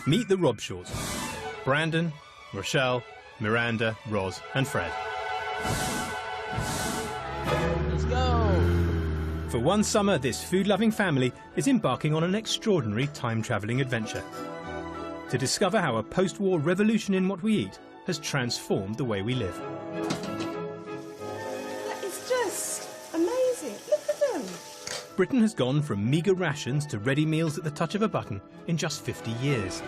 Meet the Robshaws. Brandon, Rochelle, Miranda, Ros and Fred. Let's go! For one summer, this food-loving family is embarking on an extraordinary time-travelling adventure to discover how a post-war revolution in what we eat has transformed the way we live. It's just amazing. Look at them. Britain has gone from meagre rations to ready meals at the touch of a button in just 50 years.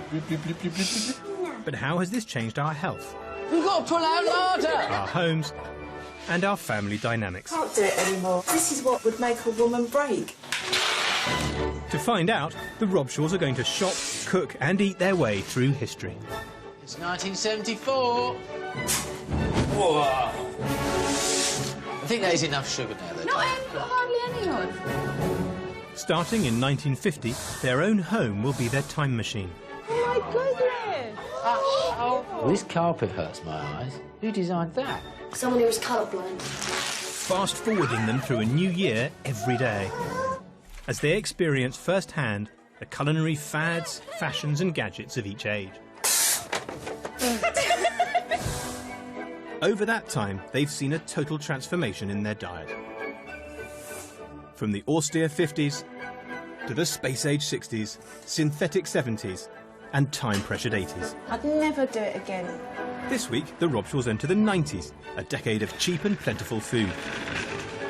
But how has this changed our health, We've got to pull out larder! our homes, and our family dynamics? Can't do it anymore. This is what would make a woman break. To find out, the Robshaws are going to shop, cook and eat their way through history. It's 1974. Whoa! I think that is enough sugar now, though. No, I haven't got hardly any on. Starting in 1950, their own home will be their time machine. Oh my goodness! Oh, this carpet hurts my eyes. Who designed that? Someone who was colourblind. Fast forwarding them through a new year every day, as they experience firsthand the culinary fads, fashions and gadgets of each age. Over that time, they've seen a total transformation in their diet. From the austere 50s to the space-age 60s, synthetic 70s and time-pressured 80s. I'd never do it again. This week, the Robshaws enter the 90s, a decade of cheap and plentiful food.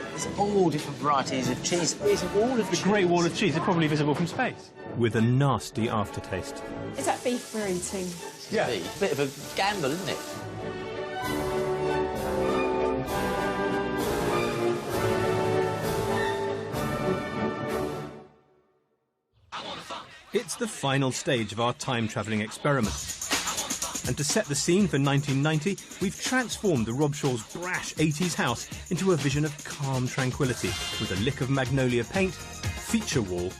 There's all different varieties of cheese. There's a wall of cheese. The Great Wall of Cheese is probably visible from space. With a nasty aftertaste. Is that beef we're eating? Yeah. It's a bit of a gamble, isn't it? It's the final stage of our time-travelling experiment. And to set the scene for 1990, we've transformed the Robshaws' brash 80s house into a vision of calm tranquility, with a lick of magnolia paint, feature wall,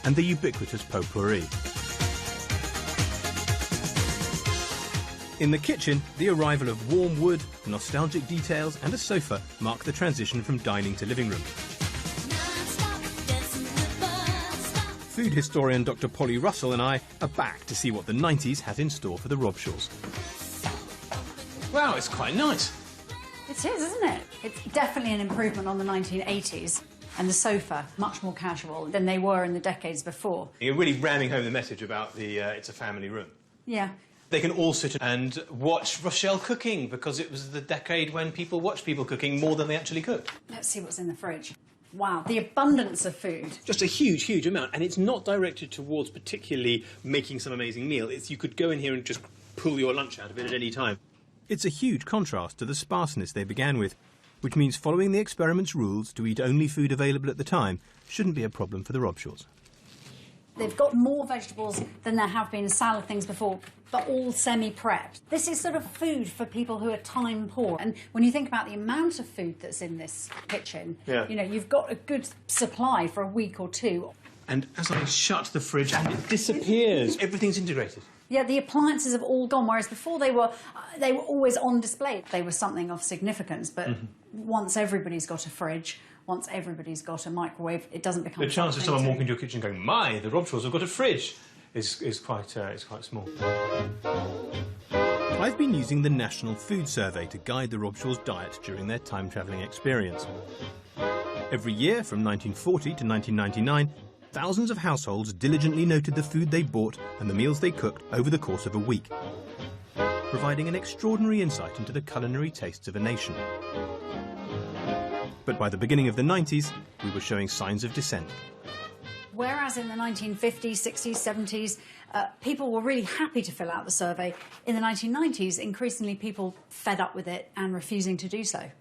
and the ubiquitous potpourri. In the kitchen, the arrival of warm wood, nostalgic details, and a sofa mark the transition from dining to living room. Food historian Dr. Polly Russell and I are back to see what the 90s has in store for the Robshaws. Wow, it's quite nice. It is, isn't it? It's definitely an improvement on the 1980s. And the sofa, much more casual than they were in the decades before. You're really ramming home the message about the it's a family room. Yeah. They can all sit and watch Rochelle cooking, because it was the decade when people watched people cooking more than they actually cooked. Let's see what's in the fridge. Wow, the abundance of food. Just a huge, huge amount. And it's not directed towards particularly making some amazing meal. You could go in here and just pull your lunch out of it at any time. It's a huge contrast to the sparseness they began with, which means following the experiment's rules to eat only food available at the time shouldn't be a problem for the Robshaws. They've got more vegetables than there have been salad things before, but all semi-prepped. This is sort of food for people who are time poor. And when you think about the amount of food that's in this kitchen, you know, you've got a good supply for a week or two. And as I shut the fridge, and it disappears. Everything's integrated. Yeah, the appliances have all gone, whereas before they were always on display. They were something of significance, but once everybody's got a fridge, once everybody's got a microwave, it doesn't become. The chance of someone walking into your kitchen going, "My, the Robshaws have got a fridge," is quite small. I've been using the National Food Survey to guide the Robshaws' diet during their time-travelling experience. Every year, from 1940 to 1999, thousands of households diligently noted the food they bought and the meals they cooked over the course of a week, providing an extraordinary insight into the culinary tastes of a nation. But by the beginning of the 90s, we were showing signs of dissent. Whereas in the 1950s, 60s, 70s, people were really happy to fill out the survey, in the 1990s, increasingly people fed up with it and refusing to do so.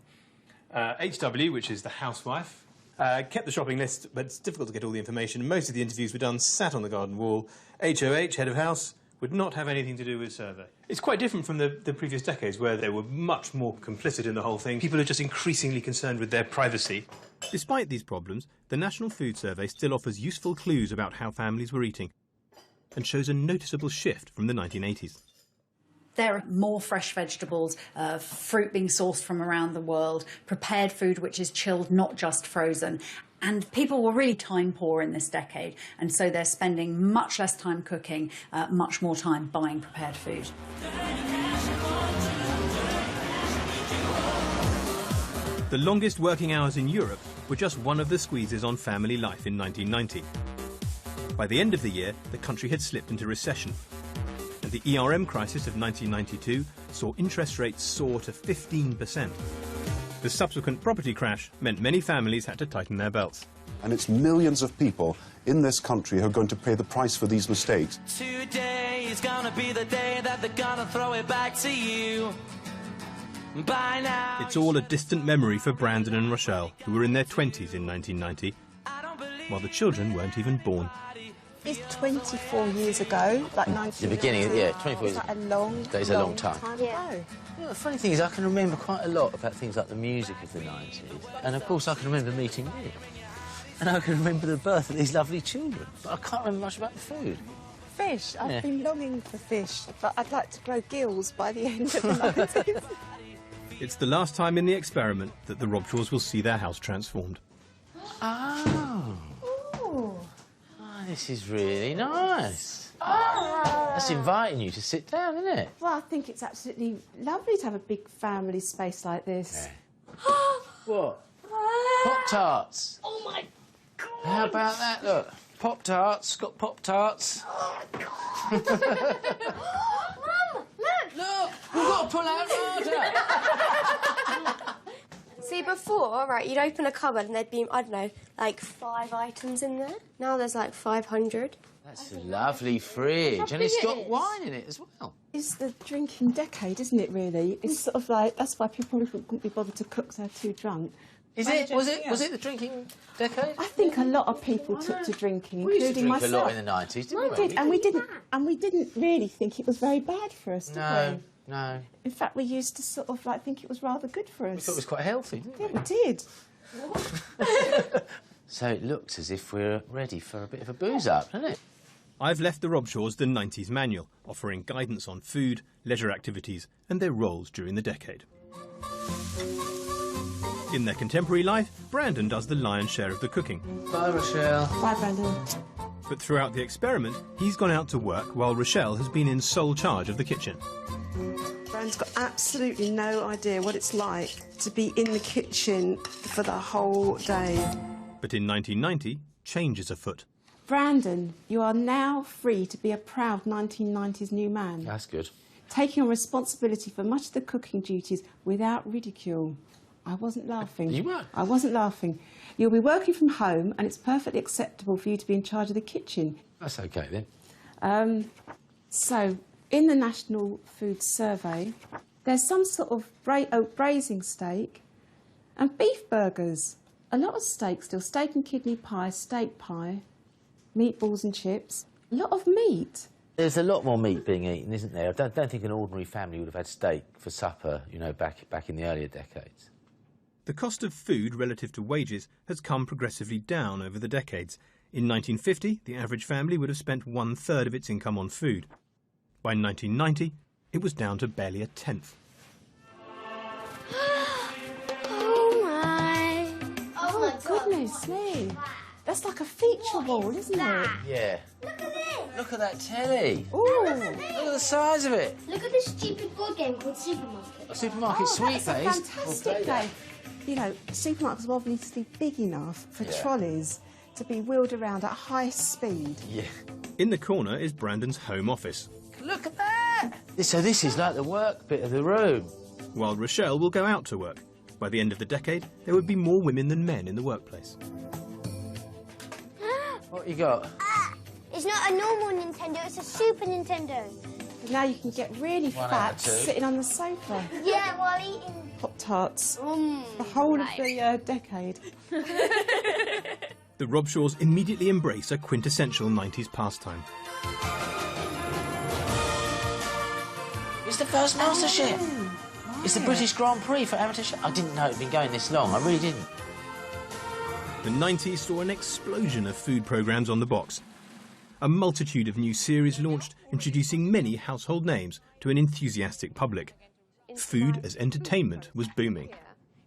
HW, which is the housewife, kept the shopping list, but it's difficult to get all the information. Most of the interviews were done sat on the garden wall. HOH, head of house, would not have anything to do with the survey. It's quite different from the previous decades, where they were much more complicit in the whole thing. People are just increasingly concerned with their privacy. Despite these problems, the National Food Survey still offers useful clues about how families were eating and shows a noticeable shift from the 1980s. There are more fresh vegetables, fruit being sourced from around the world, prepared food which is chilled, not just frozen. And people were really time poor in this decade, and so they're spending much less time cooking, much more time buying prepared food. The longest working hours in Europe were just one of the squeezes on family life in 1990. By the end of the year, the country had slipped into recession, and the ERM crisis of 1992 saw interest rates soar to 15%. The subsequent property crash meant many families had to tighten their belts. And it's millions of people in this country who are going to pay the price for these mistakes. Today is gonna be the day that they're gonna throw it back to you. By now, It's all a distant memory for Brandon and Rochelle, who were in their 20s in 1990, while the children weren't even born. It's 24 years ago, like 1990. The beginning, yeah, 24 years. It's like a long, That is a long time. ago. You know, the funny thing is, I can remember quite a lot about things like the music of the 90s. And, of course, I can remember meeting you. And I can remember the birth of these lovely children. But I can't remember much about the food. Fish. I've Yeah. been longing for fish, but I'd like to grow gills by the end of the 90s. It's the last time in the experiment that the Robshaws will see their house transformed. Oh. Ooh. Oh, this is really nice. That's inviting you to sit down, isn't it? Well, I think it's absolutely lovely to have a big family space like this. What? Pop-Tarts. Oh my God. How about that, look? Pop-Tarts, got Pop-Tarts. Mum, look. Look, we've got to pull out harder. See, before, right, you'd open a cupboard and there'd be, I don't know, like 5 items in there. Now there's like 500. That's a lovely fridge, and it's got wine in it as well. It's the drinking decade, isn't it, really? It's sort of like, that's why people probably wouldn't be bothered to cook, 'cause they're too drunk. Is it? Was it the drinking decade? I think a lot of people took to drinking, We used to including drink myself. a lot in the 90s, didn't We we? did, and we didn't really think it was very bad for us, did No, we? no. In fact, we used to sort of like think it was rather good for us. We thought it was quite healthy, didn't Yeah, we? we did. So it looks as if we're ready for a bit of a booze up, doesn't it? I've left the Robshaws the 90s manual, offering guidance on food, leisure activities and their roles during the decade. In their contemporary life, Brandon does the lion's share of the cooking. Bye, Rochelle. Bye, Brandon. But throughout the experiment, he's gone out to work while Rochelle has been in sole charge of the kitchen. Brandon's got absolutely no idea what it's like to be in the kitchen for the whole day. But in 1990, change is afoot. Brandon, you are now free to be a proud 1990s new man, That's good. taking on responsibility for much of the cooking duties without ridicule. I wasn't laughing. You weren't? I wasn't laughing. You'll be working from home and it's perfectly acceptable for you to be in charge of the kitchen. That's OK, then. So, in the National Food Survey, there's some sort of braising steak and beef burgers. A lot of steak still. Steak and kidney pie, steak pie, meatballs and chips. A lot of meat. There's a lot more meat being eaten, isn't there? I don't think an ordinary family would have had steak for supper, you know, back in the earlier decades. The cost of food relative to wages has come progressively down over the decades. In 1950, the average family would have spent 1/3 of its income on food. By 1990, it was down to barely a tenth. Oh my. Oh my God. Goodness me. That's like a feature wall, isn't it? Yeah. Look at this. Look at that telly. Ooh. Look at the size of it. Look at this stupid board game called Supermarket. A supermarket sweet, That's a that is. fantastic We'll play that. game. You know, supermarkets are obviously big enough for Yeah. trolleys to be wheeled around at high speed. Yeah. In the corner is Brandon's home office, Look at that. So this is like the work bit of the room. while Rochelle will go out to work. By the end of the decade, there would be more women than men in the workplace. What you got? It's not a normal Nintendo, it's a Super Nintendo. Now you can get really One out fat of two. sitting on the sofa. Yeah, while eating. Pop-Tarts. The whole of the decade. The Robshaws immediately embrace a quintessential 90s pastime. It's the first MasterChef. It's the British Grand Prix for amateur chef. I didn't know it had been going this long. I really didn't. The 90s saw an explosion of food programmes on the box. a multitude of new series launched, introducing many household names to an enthusiastic public. Food as entertainment was booming.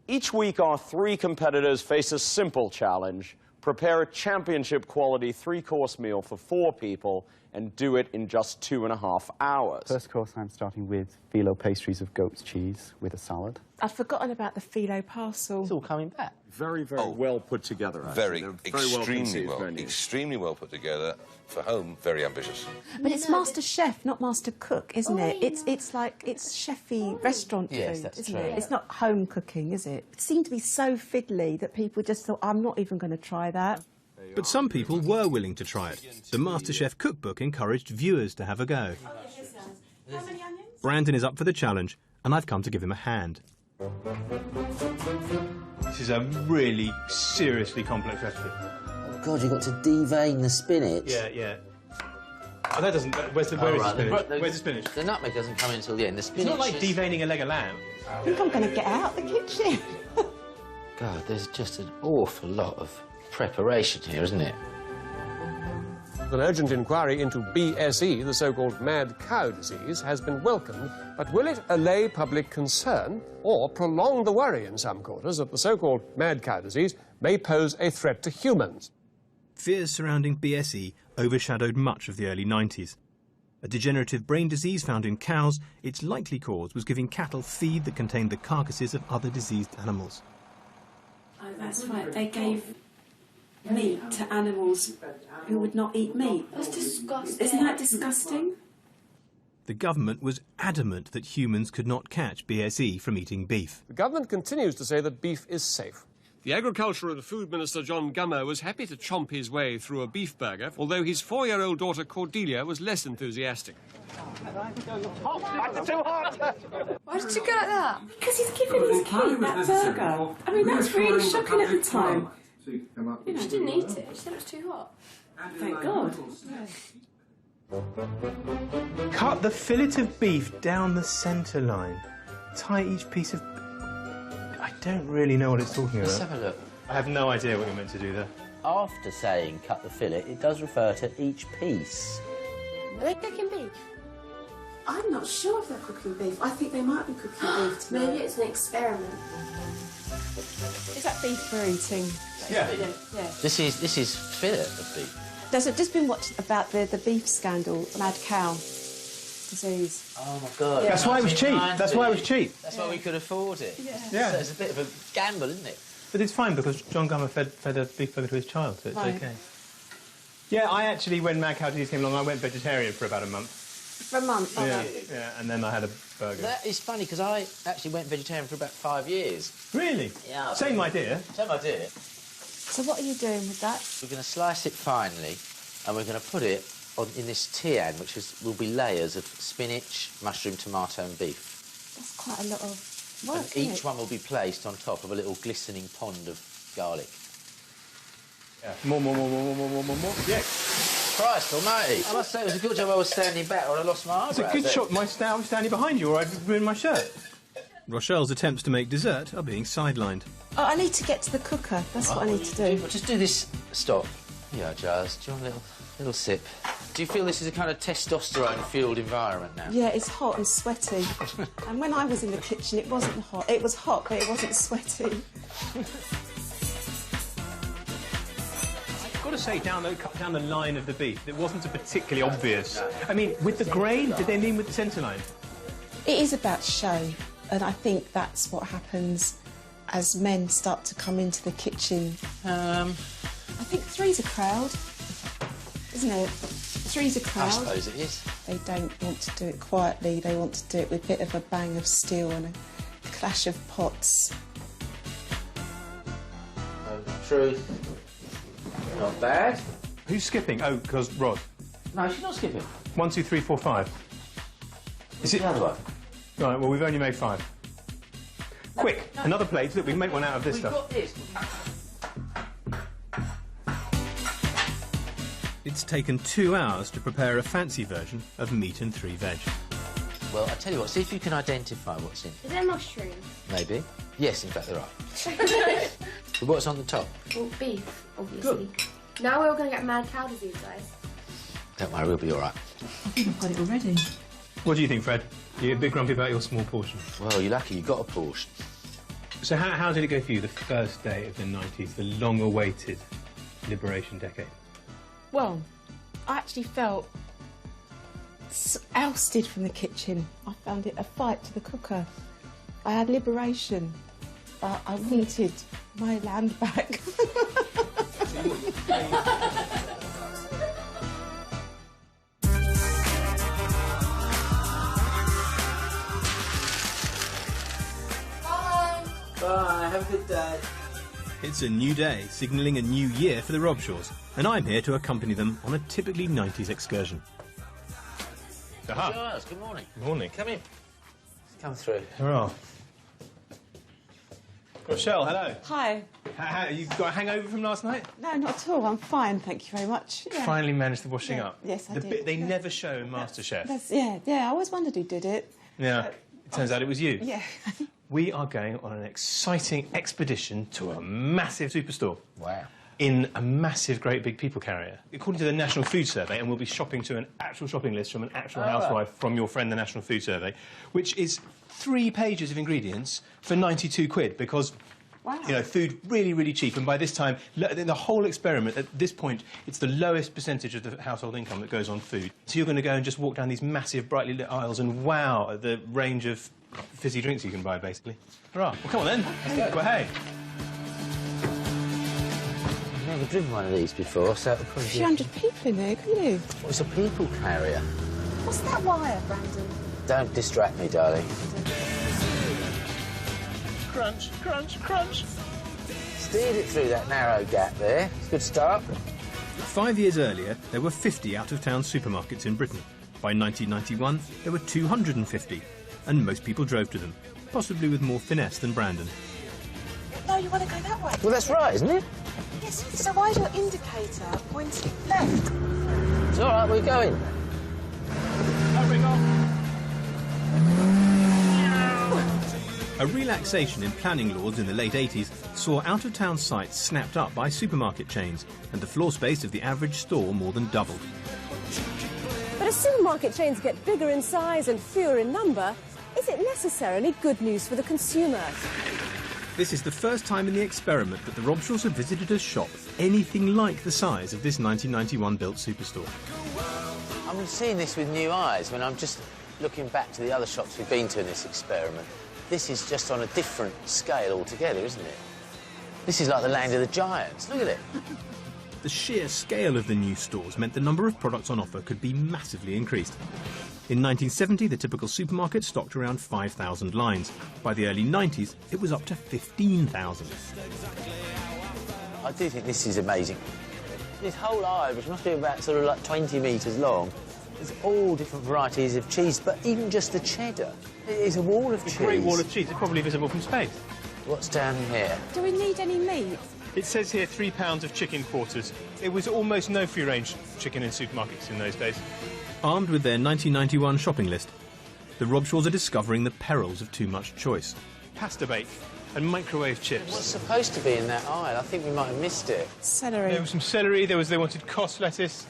Each week, our 3 competitors face a simple challenge: prepare a championship-quality 3-course meal for 4 people and do it in just 2.5 hours. First course, I'm starting with phyllo pastries of goat's cheese with a salad. I'd forgotten about the phyllo parcel. It's all coming back. Very, very well put together. Extremely well put together. For home, very ambitious. But it's Master Chef, not Master Cook, isn't it? It's like, it's chefy restaurant food, isn't it? It's not home cooking, is it? It seemed to be so fiddly that people just thought, I'm not even going to try that. But some people were willing to try it. The MasterChef cookbook encouraged viewers to have a go. Brandon is up for the challenge, and I've come to give him a hand. This is a really seriously complex recipe. Oh, God, you've got to devein the spinach. Yeah. Oh, that doesn't... Where's the spinach? Where's the spinach? The nutmeg doesn't come in until the end. The spinach It's not like deveining a leg of lamb. I think I'm going to get out the kitchen. God, there's just an awful lot of preparation here, isn't it? An urgent inquiry into BSE, the so-called mad cow disease, has been welcomed, but will it allay public concern or prolong the worry in some quarters that the so-called mad cow disease may pose a threat to humans? Fears surrounding BSE overshadowed much of the early 90s. A degenerative brain disease found in cows, its likely cause was giving cattle feed that contained the carcasses of other diseased animals. Oh, that's right, they gave meat to animals who would not eat meat. That's disgusting. Isn't that disgusting? The government was adamant that humans could not catch BSE from eating beef. The government continues to say that beef is safe. The Agriculture and Food Minister John Gummer was happy to chomp his way through a beef burger, although his 4-year-old daughter Cordelia was less enthusiastic. Why did you go like that? Because he's giving his kid that burger. I mean, that's really shocking at the time. She didn't eat it. She said it was too hot. Thank God. Cut the fillet of beef down the centre line. Tie each piece of... I don't really know what it's talking about. Let's have a look. I have no idea what you're meant to do there. After saying cut the fillet, it does refer to each piece. Are they cooking beef? I'm not sure if they're cooking beef. I think they might be cooking beef tonight. Maybe it's an experiment. Is that beef we're eating? Yeah. This is fillet of beef. There's just been watching about the beef scandal, mad cow disease. Oh my God. That's why it was cheap. That's why it was cheap. That's why we could afford it. Yeah. So it's a bit of a gamble, isn't it? But it's fine because John Gummer fed a beef burger to his child, so it's okay. Yeah, I actually, when mad cow disease came along, I went vegetarian for about a month. For a month? Yeah, and then I had a burger. That is funny because I actually went vegetarian for about 5 years. Really? Yeah. Same idea. Same idea. So what are you doing with that? We're going to slice it finely and we're going to put it in this tian, which will be layers of spinach, mushroom, tomato and beef. That's quite a lot of work, And each one will be placed on top of a little glistening pond of garlic. Yeah. More. Yeah. Christ almighty. I must say it was a good job I was standing back or I lost my eyebrows. It's a good shot. I was standing behind you or I'd ruin my shirt. Rochelle's attempts to make dessert are being sidelined. Oh, I need to get to the cooker. That's what I need to do. Just do this. Stop. Yeah, Giles. Do you want a little sip? Do you feel this is a kind of testosterone-fueled environment now? Yeah, it's hot and sweaty. And when I was in the kitchen, it wasn't hot. It was hot, but it wasn't sweaty. I've got to say, down the line of the beef, it wasn't a particularly obvious. I mean, with the grain, did they mean with the centre line? It is about show, and I think that's what happens as men start to come into the kitchen. I think three's a crowd, isn't it? Three's a crowd. I suppose it is. They don't want to do it quietly, they want to do it with a bit of a bang of steel and a clash of pots. Truth. Not bad. Who's skipping? Oh, because Rod. No, she's not skipping. 1, 2, 3, 4, 5. Is it the other one? Right, well, we've only made 5. Quick, another plate. Look, we can make one out of this stuff. Got this. It's taken 2 hours to prepare a fancy version of meat and 3 veg. Well, I tell you what, see if you can identify what's in. Is there mushrooms? Maybe. Yes, in fact, there are. So what's on the top? Well, beef, obviously. Good. Now we're all going to get mad cow disease, guys. Don't worry, we'll be all right. I think I've got it already. What do you think, Fred? You're a bit grumpy about your small portion. Well, you're lucky you got a portion. So how did it go for you, the first day of the 90s, the long-awaited liberation decade? Well, I actually felt ousted from the kitchen. I found it a fight to the cooker. I had liberation, but I wanted my land back. Bye, have a good day. It's a new day, signalling a new year for the Robshaws, and I'm here to accompany them on a typically 90s excursion. Aha. Charles, good morning. Morning. Come in. Come through. Hurrah. Rochelle, hello. Hi. You got a hangover from last night? No, not at all. I'm fine, thank you very much. Yeah. Finally managed the washing up. Yes, I the did. bit they never show in MasterChef. Yeah, I always wondered who did it. Yeah, it turns out it was you. Yeah. We are going on an exciting expedition to a massive superstore. Wow. In a massive, great big people carrier. According to the National Food Survey, and we'll be shopping to an actual shopping list from an actual housewife from your friend, the National Food Survey, which is 3 pages of ingredients for 92 quid, because, you know, food really, really cheap. And by this time, the whole experiment, at this point, it's the lowest percentage of the household income that goes on food. So you're going to go and just walk down these massive, brightly lit aisles and wow at the range of fizzy drinks you can buy, basically. Hurrah. Well, come on then. Let's go. Well, hey. I've never driven one of these before, so it'll probably A few hundred people in there, couldn't you? It's a people carrier. What's that wire, Brandon? Don't distract me, darling. Crunch, crunch, crunch. Steered it through that narrow gap there. It's a good start. 5 years earlier, there were 50 out-of-town supermarkets in Britain. By 1991, there were 250, and most people drove to them, possibly with more finesse than Brandon. No, you want to go that way. Well, that's right, isn't it? Yes, so why is your indicator pointing left? It's all right, we're going. A relaxation in planning laws in the late 80s saw out-of-town sites snapped up by supermarket chains, and the floor space of the average store more than doubled. But as supermarket chains get bigger in size and fewer in number, is it necessarily good news for the consumer? This is the first time in the experiment that the Robshaws have visited a shop anything like the size of this 1991-built superstore. I'm seeing this with new eyes when I'm just looking back to the other shops we've been to in this experiment. This is just on a different scale altogether, isn't it? This is like the land of the giants. Look at it. The sheer scale of the new stores meant the number of products on offer could be massively increased. In 1970, the typical supermarket stocked around 5,000 lines. By the early 90s, it was up to 15,000. I do think this is amazing. This whole aisle, which must be about sort of like 20 metres long, there's all different varieties of cheese, but even just the cheddar. It's a wall of cheese. A great wall of cheese. It's probably visible from space. What's down here? Do we need any meat? It says here 3 pounds of chicken quarters. It was almost no free-range chicken in supermarkets in those days. Armed with their 1991 shopping list, the Robshaws are discovering the perils of too much choice. Pasta bake and microwave chips. What's supposed to be in that aisle? I think we might have missed it. Celery. There was some celery, they wanted cos lettuce.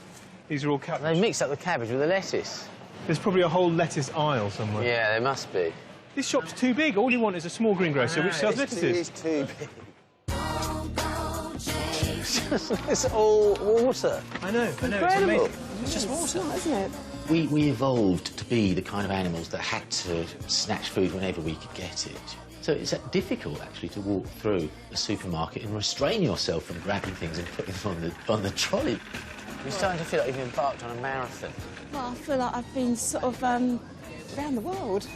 These are all cabbage. They mixed up the cabbage with the lettuce. There's probably a whole lettuce aisle somewhere. Yeah, there must be. This shop's too big. All you want is a small greengrocer which sells lettuces. It is too big. It's all water. I know, Incredible. it's amazing. It's just water. Not, isn't it? We evolved to be the kind of animals that had to snatch food whenever we could get it. So it's difficult, actually, to walk through a supermarket and restrain yourself from grabbing things and putting them on the trolley. You're starting to feel like you've embarked on a marathon. Well, I feel like I've been sort of around the world.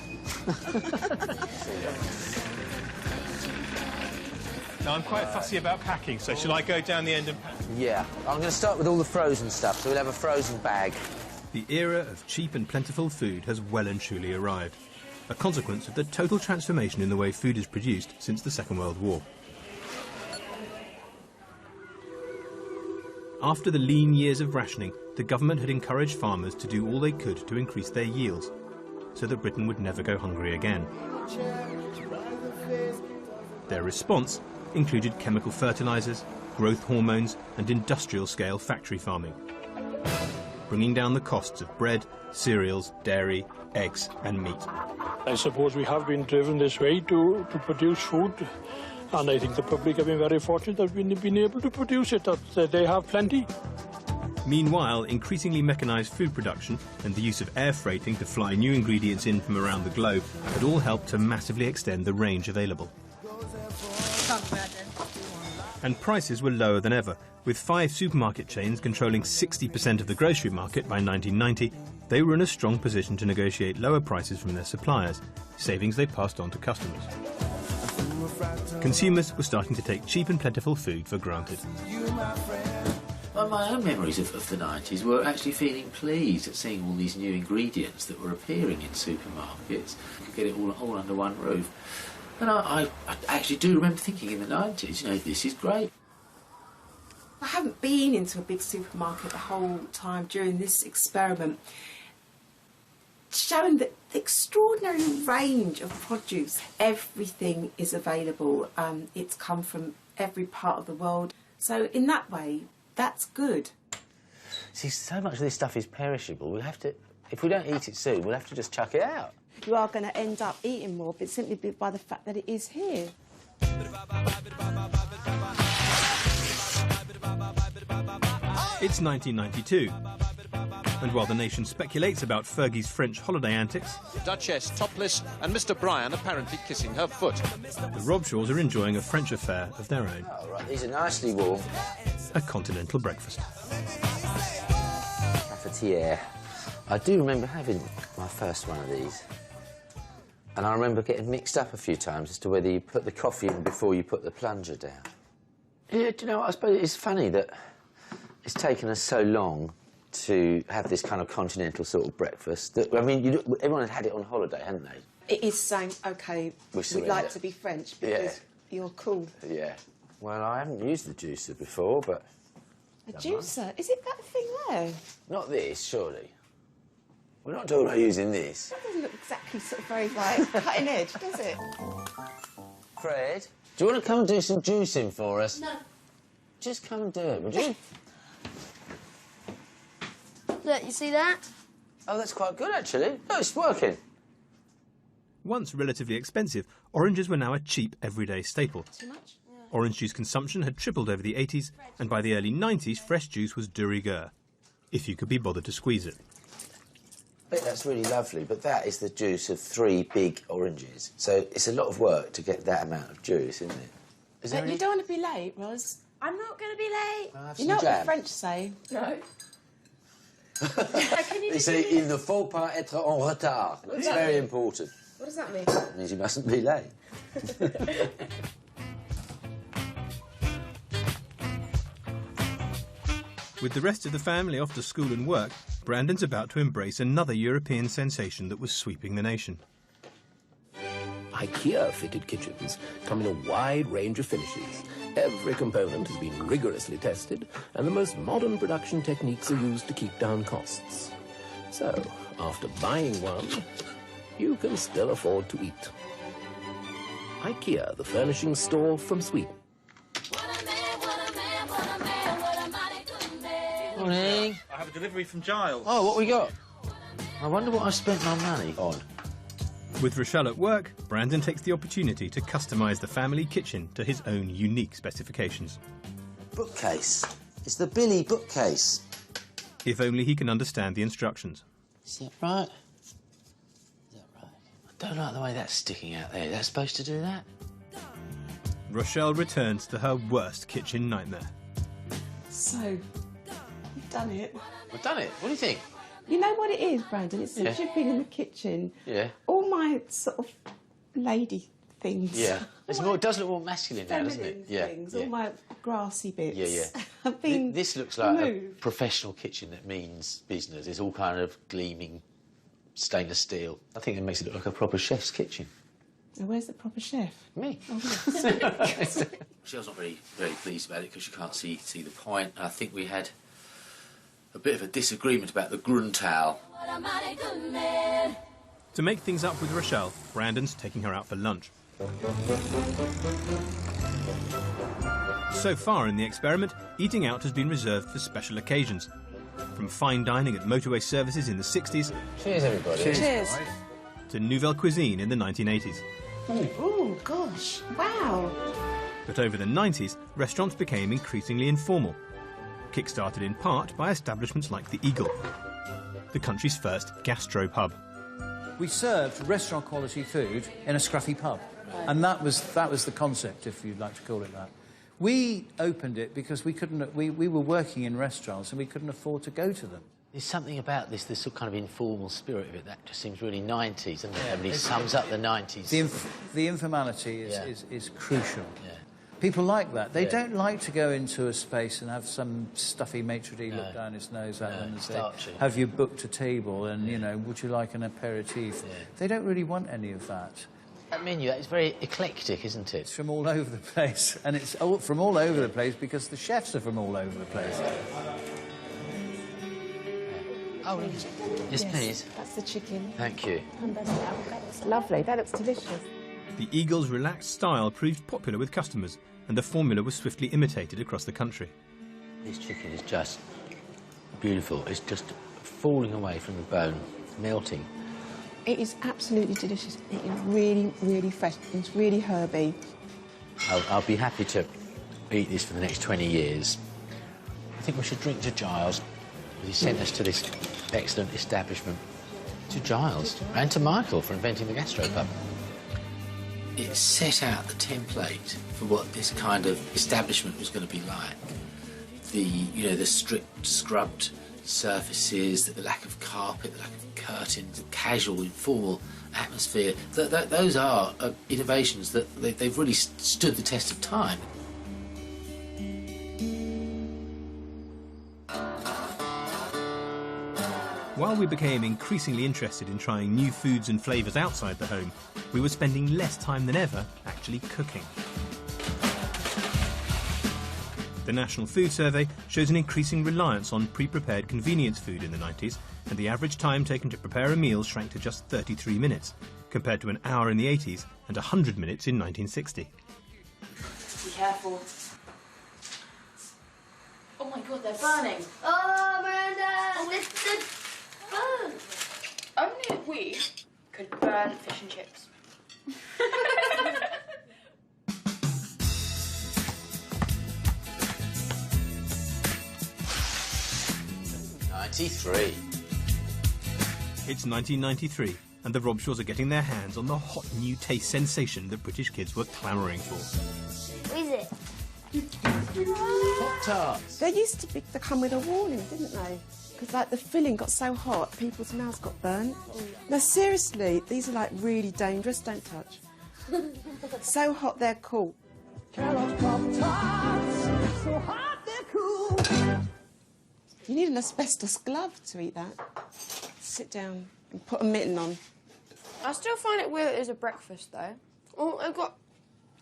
Now, I'm quite fussy about packing, so shall I go down the end and pack? Yeah, I'm going to start with all the frozen stuff, so we'll have a frozen bag. The era of cheap and plentiful food has well and truly arrived, a consequence of the total transformation in the way food is produced since the Second World War. After the lean years of rationing, the government had encouraged farmers to do all they could to increase their yields, so that Britain would never go hungry again. Their response included chemical fertilisers, growth hormones and industrial-scale factory farming. bringing down the costs of bread, cereals, dairy, eggs and meat. I suppose we have been driven this way to produce food, and I think the public have been very fortunate that we've been able to produce it, that they have plenty. Meanwhile, increasingly mechanised food production and the use of air freighting to fly new ingredients in from around the globe had all helped to massively extend the range available. And prices were lower than ever. With 5 supermarket chains controlling 60% of the grocery market by 1990, they were in a strong position to negotiate lower prices from their suppliers, savings they passed on to customers. Consumers were starting to take cheap and plentiful food for granted. Well, my own memories of the 90s were actually feeling pleased at seeing all these new ingredients that were appearing in supermarkets. You could get it all under one roof. And I actually do remember thinking in the 90s, you know, this is great. I haven't been into a big supermarket the whole time during this experiment, showing the extraordinary range of produce. Everything is available. It's come from every part of the world. So in that way, that's good. See, so much of this stuff is perishable. We'll have to, if we don't eat it soon, we'll have to just chuck it out. You are going to end up eating more, but simply by the fact that it is here. It's 1992, and while the nation speculates about Fergie's French holiday antics, The Duchess topless and Mr. Bryan apparently kissing her foot. the Robshaws are enjoying a French affair of their own. Oh, right, these are nicely warm. A continental breakfast. Cafetiere. I do remember having my first one of these. And I remember getting mixed up a few times as to whether you put the coffee in before you put the plunger down. Yeah, do you know what? I suppose it's funny that it's taken us so long to have this kind of continental sort of breakfast. That, I mean, everyone had it on holiday, hadn't they? It is saying, OK, we'd like to be French because you're cool. Yeah. Well, I haven't used the juicer before, but... A juicer? Is it that thing there? Not this, surely. We're not talking about using this. That doesn't look exactly sort of very, like, cutting edge, does it? Fred, do you want to come and do some juicing for us? No. Just come and do it, would you? Look, you see that? Oh, that's quite good, actually. Oh, it's working. Once relatively expensive, oranges were now a cheap everyday staple. Too much? Yeah. Orange juice consumption had tripled over the 80s, and by the early 90s, fresh juice was de rigueur, if you could be bothered to squeeze it. I bet that's really lovely, but that is the juice of 3 big oranges. So it's a lot of work to get that amount of juice, isn't it? Is there You don't want to be late, Ros. I'm not going to be late. You know what the French say? No. They say, il ne faut pas être en retard. That's very important. What does that mean? It means you mustn't be late. With the rest of the family off to school and work, Brandon's about to embrace another European sensation that was sweeping the nation. IKEA-fitted kitchens come in a wide range of finishes. Every component has been rigorously tested, and the most modern production techniques are used to keep down costs. So, after buying one, you can still afford to eat. IKEA, the furnishing store from Sweden. Morning. I have a delivery from Giles. Oh, what we got? I wonder what I spent my money on. With Rochelle at work, Brandon takes the opportunity to customise the family kitchen to his own unique specifications. Bookcase. It's the Billy bookcase. If only he can understand the instructions. Is that right? Is that right? I don't like the way that's sticking out there. That's supposed to do that? Rochelle returns to her worst kitchen nightmare. So, you've done it. I've done it. What do you think? You know what it is, Brandon? It's since you've been in the kitchen. Yeah. All my sort of lady things. Yeah. It's more, it does look more masculine now, doesn't Feminine it? Yeah. things, yeah. all my grassy bits. Yeah, yeah. have been This looks like removed. a professional kitchen that means business. It's all kind of gleaming stainless steel. I think it makes it look like a proper chef's kitchen. Now, where's the proper chef? Me. Oh, yes. Michelle's not very pleased about it because she can't see the point. I think we had a bit of a disagreement about the Gruntal. To make things up with Rochelle, Brandon's taking her out for lunch. So far in the experiment, eating out has been reserved for special occasions. From fine dining at motorway services in the 60s... Cheers, everybody. Cheers. ...to nouvelle cuisine in the 1980s. Oh, gosh. Wow. But over the 90s, restaurants became increasingly informal, kick-started in part by establishments like the Eagle, the country's first gastropub. We served restaurant-quality food in a scruffy pub, and that was the concept, if you'd like to call it that. We opened it because we were working in restaurants and we couldn't afford to go to them. There's something about this sort of kind of informal spirit of it that just seems really 90s, and it really sums up the 90s. The informality is crucial. Yeah. People like that. They don't like to go into a space and have some stuffy maitre d' look down his nose at them and say, have you booked a table and, you know, would you like an aperitif? Yeah. They don't really want any of that. That menu, it's very eclectic, isn't it? It's from all over the place, and it's from all over the place because the chefs are from all over the place. Oh, yes, please. That's the chicken. Thank you. It's lovely. That looks delicious. The Eagle's relaxed style proved popular with customers, and the formula was swiftly imitated across the country. This chicken is just beautiful. It's just falling away from the bone, melting. It is absolutely delicious. It is really, really fresh. It's really herby. I'll be happy to eat this for the next 20 years. I think we should drink to Giles. He sent us to this excellent establishment. To Giles and to Michael for inventing the gastropub. It set out the template for what this kind of establishment was going to be like. The stripped, scrubbed surfaces, the lack of carpet, the lack of curtains, the casual, informal atmosphere. Those are innovations that they've really stood the test of time. While we became increasingly interested in trying new foods and flavours outside the home, we were spending less time than ever actually cooking. The National Food Survey shows an increasing reliance on pre-prepared convenience food in the 90s, and the average time taken to prepare a meal shrank to just 33 minutes, compared to an hour in the 80s and 100 minutes in 1960. Be careful. Oh my god, they're burning. Oh, Miranda! They're burned. Only we could burn fish and chips. 93. It's 1993, and the Robshaws are getting their hands on the hot new taste sensation that British kids were clamouring for. What is it? Pop-Tarts. They used to come with a warning, didn't they? Because like the filling got so hot, people's mouths got burnt. No, seriously, these are like really dangerous. Don't touch. So hot they're cool. Kellogg's Pop-Tarts, so hot they're cool. You need an asbestos glove to eat that. Sit down and put a mitten on. I still find it weird that there's a breakfast though. Oh, I've got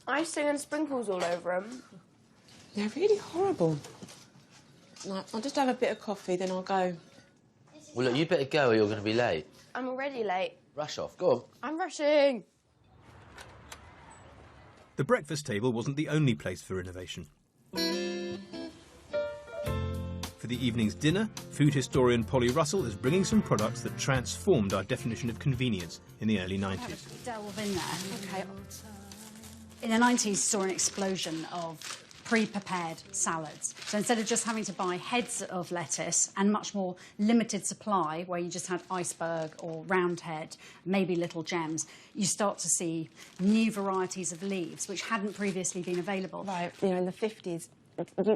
icing and sprinkles all over them. They're really horrible. Right, I'll just have a bit of coffee, then I'll go. Well, look, you better go or you're going to be late. I'm already late. Rush off, go on. I'm rushing. The breakfast table wasn't the only place for innovation. For the evening's dinner, food historian Polly Russell is bringing some products that transformed our definition of convenience in the early 90s. Delve in there. Okay. In the 90s, you saw an explosion of pre-prepared salads. So instead of just having to buy heads of lettuce and much more limited supply, where you just had iceberg or roundhead, maybe little gems, you start to see new varieties of leaves which hadn't previously been available. Right, you know, in the 50s,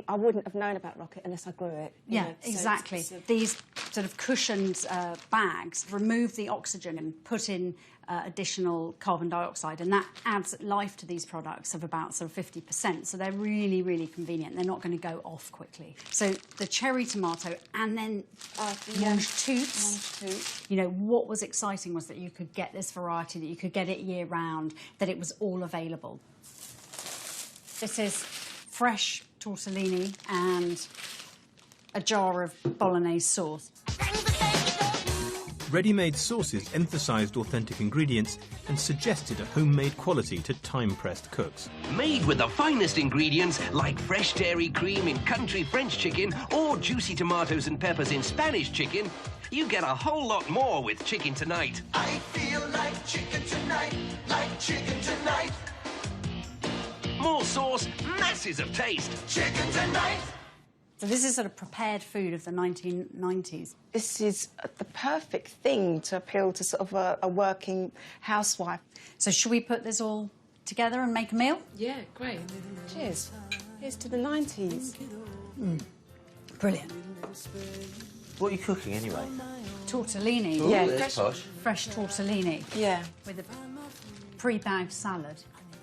I wouldn't have known about rocket unless I grew it. Yeah, exactly. These sort of cushioned bags remove the oxygen and put in additional carbon dioxide, and that adds life to these products of about sort of 50%. So they're really, really convenient. They're not going to go off quickly. So the cherry tomato and then mange toots. You know, what was exciting was that you could get this variety, that you could get it year round, that it was all available. This is fresh tortellini and a jar of bolognese sauce. ready-made sauces emphasised authentic ingredients and suggested a homemade quality to time-pressed cooks. Made with the finest ingredients like fresh dairy cream in country French chicken or juicy tomatoes and peppers in Spanish chicken, you get a whole lot more with Chicken Tonight. I feel like chicken tonight, like chicken tonight. More sauce, masses of taste. Chicken tonight. So this is sort of prepared food of the 1990s. This is the perfect thing to appeal to sort of a working housewife. So should we put this all together and make a meal? Yeah, great. Cheers. Here's to the 90s. Brilliant. What are you cooking anyway? Tortellini. Ooh, Yeah, that's posh. fresh tortellini. Yeah. With a pre-bagged salad.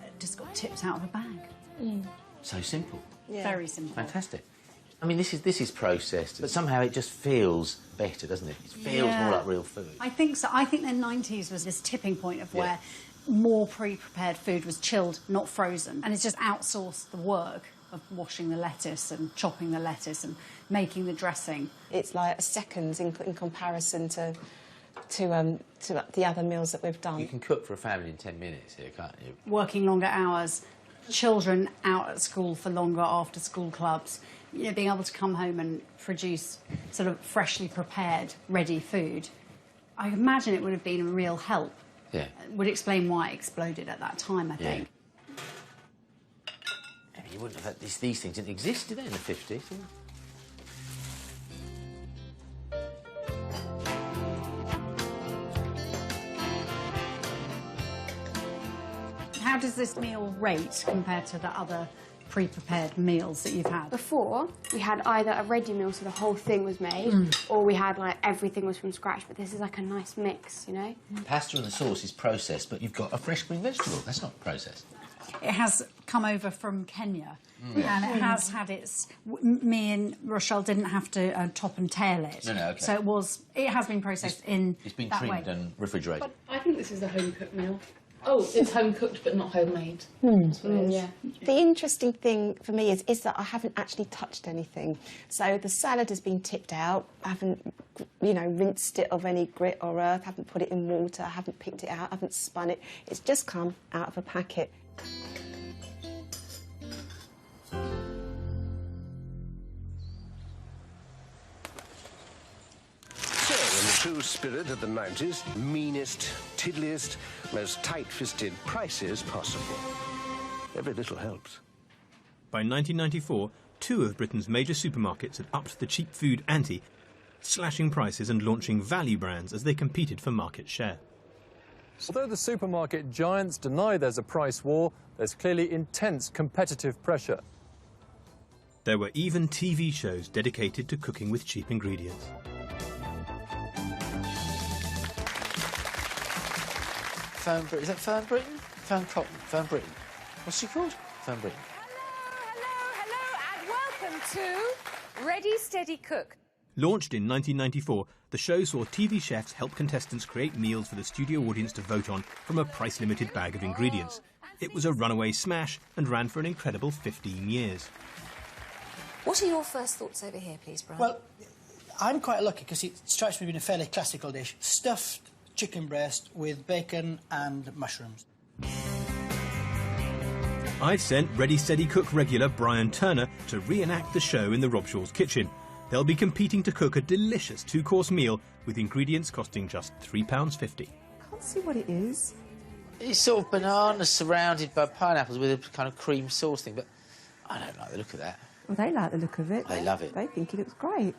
It just got tipped out of a bag. So simple. Yeah. Very simple. Fantastic. I mean, this is processed, but somehow it just feels better, doesn't it? It feels more like real food. I think so. I think the 90s was this tipping point of where more pre-prepared food was chilled, not frozen. And it's just outsourced the work of washing the lettuce and chopping the lettuce and making the dressing. It's like seconds in comparison to the other meals that we've done. You can cook for a family in 10 minutes here, can't you? Working longer hours, children out at school for longer after school clubs, you know, being able to come home and produce sort of freshly prepared, ready food. I imagine it would have been a real help. Yeah. Would explain why it exploded at that time, I think. I mean, you wouldn't have had these things didn't exist, did they, in the 50s? How does this meal rate compared to the other pre-prepared meals that you've had? Before, we had either a ready meal, so the whole thing was made, or we had, like, everything was from scratch, but this is like a nice mix, you know? Pasta and the sauce is processed, but you've got a fresh green vegetable. That's not processed. It has come over from Kenya, and it has had its... Me and Rochelle didn't have to top and tail it. No, okay. So it has been processed It's been that trimmed way. and refrigerated. I think this is a home-cooked meal. Oh, it's home-cooked but not homemade. Yeah. The interesting thing for me is that I haven't actually touched anything. So the salad has been tipped out. I haven't, you know, rinsed it of any grit or earth. Haven't put it in water. Haven't picked it out. Haven't spun it. It's just come out of a packet. So, in the true spirit of the 90s, meanest, tiddliest, most tight-fisted prices possible. Every little helps. By 1994, 2 of Britain's major supermarkets had upped the cheap food ante, slashing prices and launching value brands as they competed for market share. Although the supermarket giants deny there's a price war, there's clearly intense competitive pressure. There were even TV shows dedicated to cooking with cheap ingredients. Is that Fern Britain? Fern Cotton? Fern Britain? What's she called? Fern Britain. And welcome to Ready, Steady, Cook. Launched in 1994, the show saw TV chefs help contestants create meals for the studio audience to vote on from a price-limited bag of ingredients. It was a runaway smash and ran for an incredible 15 years. What are your first thoughts over here, please, Brian? Well, I'm quite lucky because it strikes me as being a fairly classical dish. Stuffed chicken breast with bacon and mushrooms. I'd sent Ready Steady Cook regular Brian Turner to reenact the show in the Robshaw's kitchen. They'll be competing to cook a delicious 2-course meal with ingredients costing just £3.50. Can't see what it is. It's sort of bananas surrounded by pineapples with a kind of cream sauce thing, but I don't like the look of that. Well, they like the look of it. They love it. They think it looks great.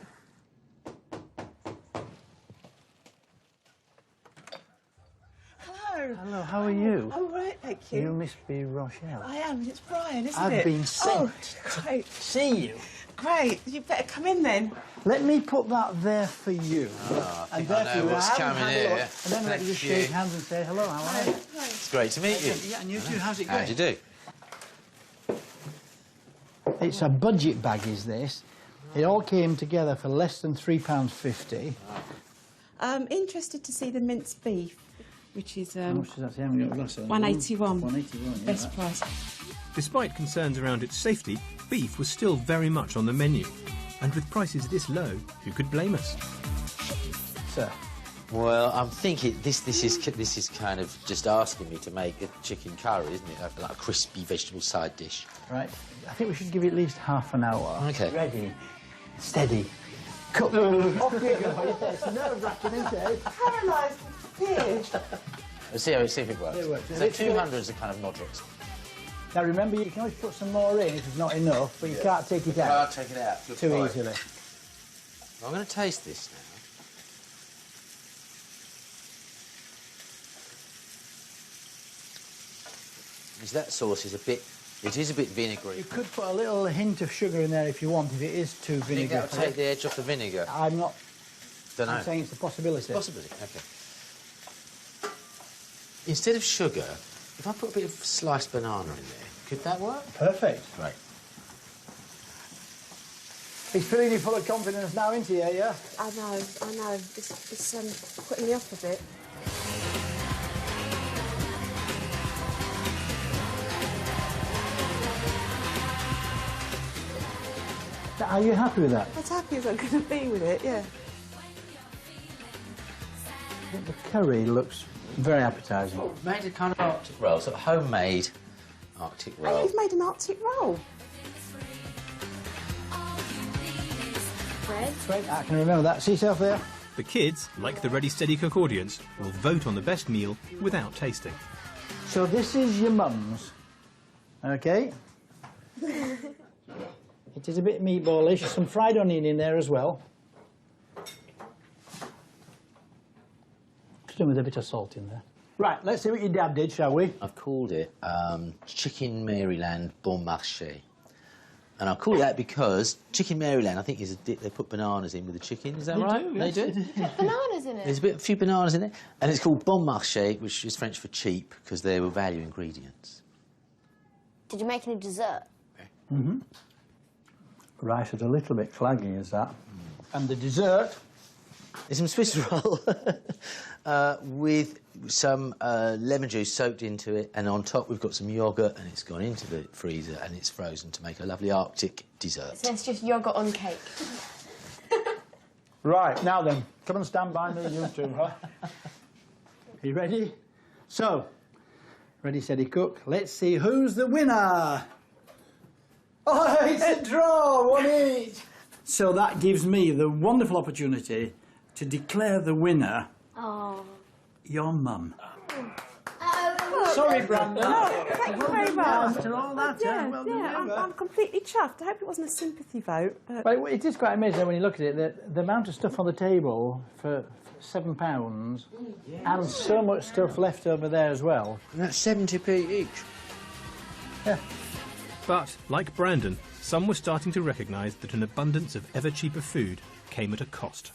Hello. Hello, how are you? I'm all right, thank you. You must be Rochelle. I am. It's Brian, isn't I've it? been sent great. to see you. Great. You better come in then. Let me put that there for you. I And think I there know for you. what's I haven't coming had a look, here. And then let Thank you just you. shake hands and say hello, how are you? It's great to meet you. Yeah, and you too, how's it going? How do you do? It's a budget bag, is this. It all came together for less than £3.50. I'm interested to see the minced beef, which is How much does that say? I haven't got a glass on. 181. 181, yeah. Best price. Despite concerns around its safety, beef was still very much on the menu. And with prices this low, who could blame us? Sir, Well, I'm thinking this is kind of just asking me to make a chicken curry, isn't it? Like a crispy vegetable side dish. Right. I think we should give it at least half an hour. Okay. Ready, steady, cook. Off you go. It's nerve-wracking, isn't it? It's paralysed with fear. Let's see if it works. It works. So 200 is a kind of moderate. Now remember, you can always put some more in if it's not enough, but you can't take it out. Can't take it out. Good too point. easily. Well, I'm going to taste this now. That sauce is a bit vinegary. You could put a little hint of sugar in there if you want, if it is too vinegary. Think that'll take the edge off the vinegar? I'm not. Don't know. I'm saying it's a possibility. Possibility, okay. Instead of sugar, if I put a bit of sliced banana in there, could that work? Perfect. Right. He's filling you full of confidence now, isn't he, yeah? I know. It's putting me off a bit. Are you happy with that? As happy as I'm going to be with it, yeah. I think the curry looks very appetising. Made a kind of Arctic roll, sort of homemade Arctic roll. Oh, you've made an Arctic roll. Great, I can remember that. See yourself there? The kids, like the Ready Steady Cook audience, will vote on the best meal without tasting. So this is your mum's, OK? It is a bit meatballish, some fried onion in there as well. Just with a bit of salt in there. Right, let's see what your dad did, shall we? I've called it Chicken Maryland Bon Marché. And I call it that because Chicken Maryland, I think, is they put bananas in with the chicken. Is that right? They do? Bananas in it? There's a few bananas in it. And it's called Bon Marché, which is French for cheap, because they were value ingredients. Did you make any dessert? Mm-hmm. Rice is a little bit claggy, is that? And the dessert? It's some Swiss roll with some lemon juice soaked into it, and on top we've got some yoghurt, and it's gone into the freezer and it's frozen to make a lovely Arctic dessert. So it's just yoghurt on cake. Right, now then, come and stand by me, you two, huh? Are you ready? So, ready, steady, cook. Let's see who's the winner. Oh, it's a draw, one each. So that gives me the wonderful opportunity to declare the winner. Oh. Your mum. Oh, sorry, Brandon. No, thank you very much. After all that, I'm completely chuffed. I hope it wasn't a sympathy vote. But... Well, it is quite amazing when you look at it, the amount of stuff on the table for £7 and so much stuff left over there as well. And that's 70p each. Yeah. But, like Brandon, some were starting to recognise that an abundance of ever cheaper food came at a cost.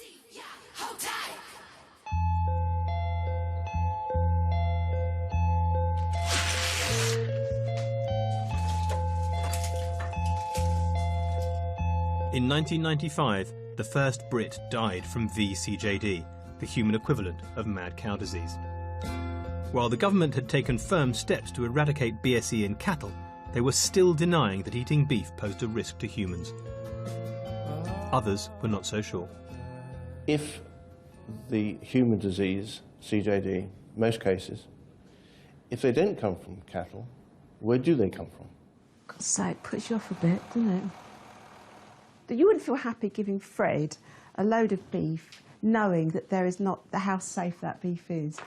In 1995, the first Brit died from VCJD, the human equivalent of mad cow disease. While the government had taken firm steps to eradicate BSE in cattle, they were still denying that eating beef posed a risk to humans. Others were not so sure. If the human disease, CJD, most cases, if they don't come from cattle, where do they come from? God's sake, puts you off a bit, doesn't it? You wouldn't feel happy giving Fred a load of beef knowing that there is not how safe that beef is.